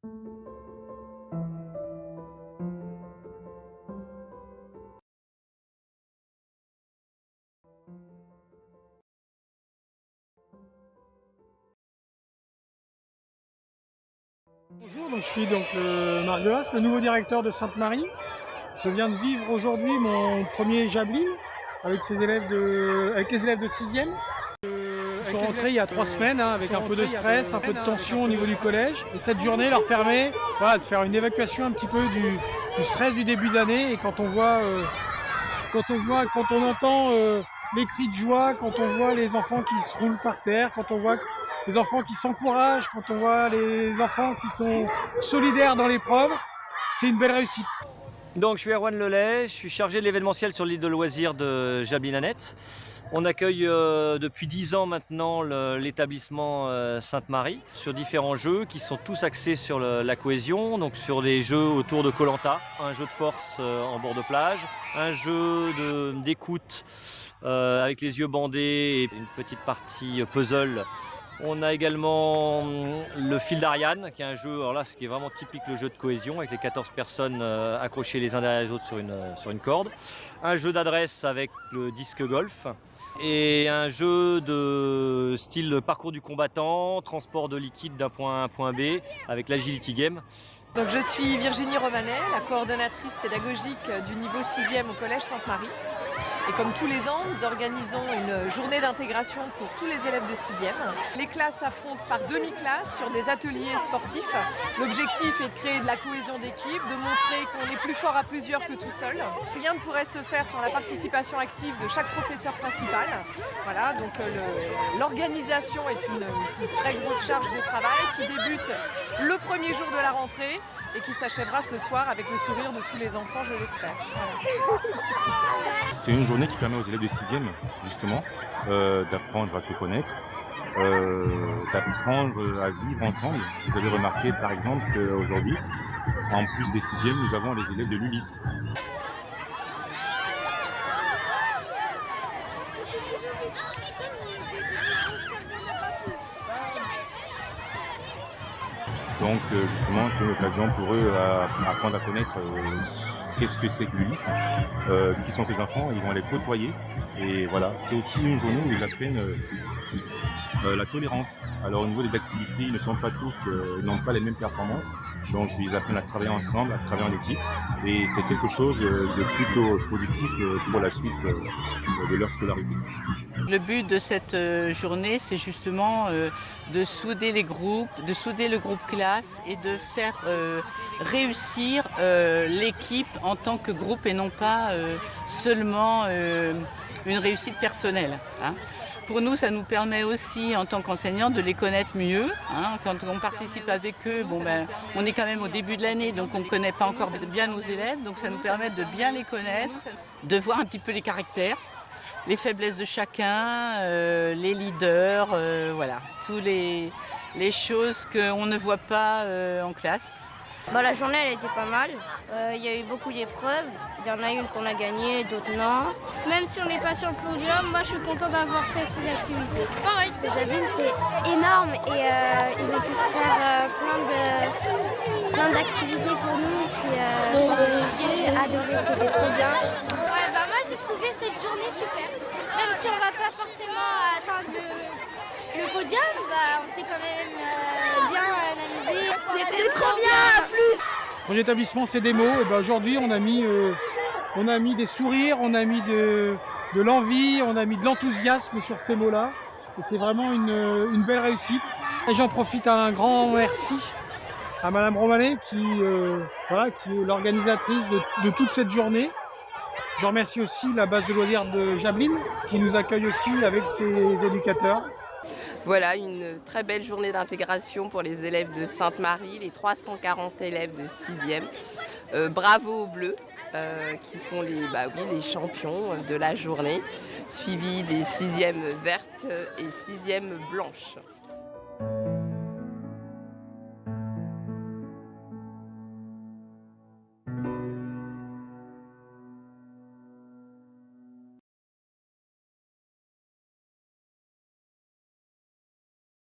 Bonjour, donc je suis donc Marc Delas, le nouveau directeur de Sainte-Marie. Je viens de vivre aujourd'hui mon premier Jablin avec les élèves de 6e. Ils sont rentrés il y a 3 semaines avec un peu de stress, un peu de tension au niveau du collège. Et cette journée leur permet de faire une évacuation un petit peu du stress du début d'année. Et quand on entend les cris de joie, quand on voit les enfants qui se roulent par terre, quand on voit les enfants qui s'encouragent, quand on voit les enfants qui sont solidaires dans l'épreuve, c'est une belle réussite. Donc je suis Erwan Lelay, je suis chargé de l'événementiel sur l'île de loisirs de Jablin-Annette. On accueille depuis 10 ans maintenant l'établissement Sainte-Marie sur différents jeux qui sont tous axés sur la cohésion, donc sur des jeux autour de Koh-Lanta, un jeu de force en bord de plage, un jeu d'écoute avec les yeux bandés et une petite partie puzzle. On a également le fil d'Ariane, qui est un jeu, alors là, ce qui est vraiment typique, le jeu de cohésion, avec les 14 personnes accrochées les uns derrière les autres sur une corde. Un jeu d'adresse avec le disque golf. Et un jeu de style parcours du combattant, transport de liquide d'un point A à un point B, avec l'agility game. Donc je suis Virginie Romanet, la coordonnatrice pédagogique du niveau 6e au Collège Sainte-Marie. Et comme tous les ans, nous organisons une journée d'intégration pour tous les élèves de 6e. Les classes s'affrontent par demi-classe sur des ateliers sportifs. L'objectif est de créer de la cohésion d'équipe, de montrer qu'on est plus fort à plusieurs que tout seul. Rien ne pourrait se faire sans la participation active de chaque professeur principal. Voilà, donc l'organisation est une très grosse charge de travail qui débute le premier jour de la rentrée et qui s'achèvera ce soir avec le sourire de tous les enfants, je l'espère. Voilà. C'est une journée qui permet aux élèves de 6e, justement, d'apprendre à se connaître, d'apprendre à vivre ensemble. Vous avez remarqué, par exemple, qu'aujourd'hui, en plus des 6e, nous avons les élèves de l'ULIS. Donc justement, c'est une occasion pour eux d'apprendre à connaître qu'est-ce que c'est que l'ULIS, qui sont ces enfants, ils vont les côtoyer. Et voilà, c'est aussi une journée où ils apprennent la tolérance. Alors au niveau des activités, ils ne sont pas tous, ils n'ont pas les mêmes performances. Donc ils apprennent à travailler ensemble, à travailler en équipe. Et c'est quelque chose de plutôt positif pour la suite de leur scolarité. Le but de cette journée, c'est justement de souder les groupes, de souder le groupe classe et de faire réussir l'équipe en tant que groupe et non pas seulement une réussite personnelle. Hein. Pour nous, ça nous permet aussi, en tant qu'enseignants, de les connaître mieux. Hein. Quand on participe avec eux, on est quand même au début de l'année, donc on ne connaît pas encore bien nos élèves. Donc ça nous permet de bien les connaître, de voir un petit peu les caractères, les faiblesses de chacun, les leaders, voilà, toutes les choses qu'on ne voit pas en classe. La journée elle était pas mal, il y a eu beaucoup d'épreuves, il y en a une qu'on a gagnée, d'autres non. Même si on n'est pas sur le podium, moi je suis content d'avoir fait ces activités. Pareil. Le Jablin c'est énorme et ils ont pu faire plein d'activités pour nous, puis j'ai adoré, c'était trop bien. Ouais, moi j'ai trouvé cette journée super. Même si on va pas forcément atteindre le podium, on s'est quand même bien amusé. C'était trop bien, plus. Pour l'établissement, c'est des mots. Et aujourd'hui, on a mis des sourires, on a mis de l'envie, on a mis de l'enthousiasme sur ces mots-là. Et c'est vraiment une belle réussite. Et j'en profite à un grand merci à Madame Romanet qui est l'organisatrice de toute cette journée. Je remercie aussi la base de loisirs de Jablin qui nous accueille aussi avec ses éducateurs. Voilà, une très belle journée d'intégration pour les élèves de Sainte-Marie, les 340 élèves de 6e. Bravo aux Bleus, qui sont les champions de la journée, suivis des 6e vertes et 6e blanches.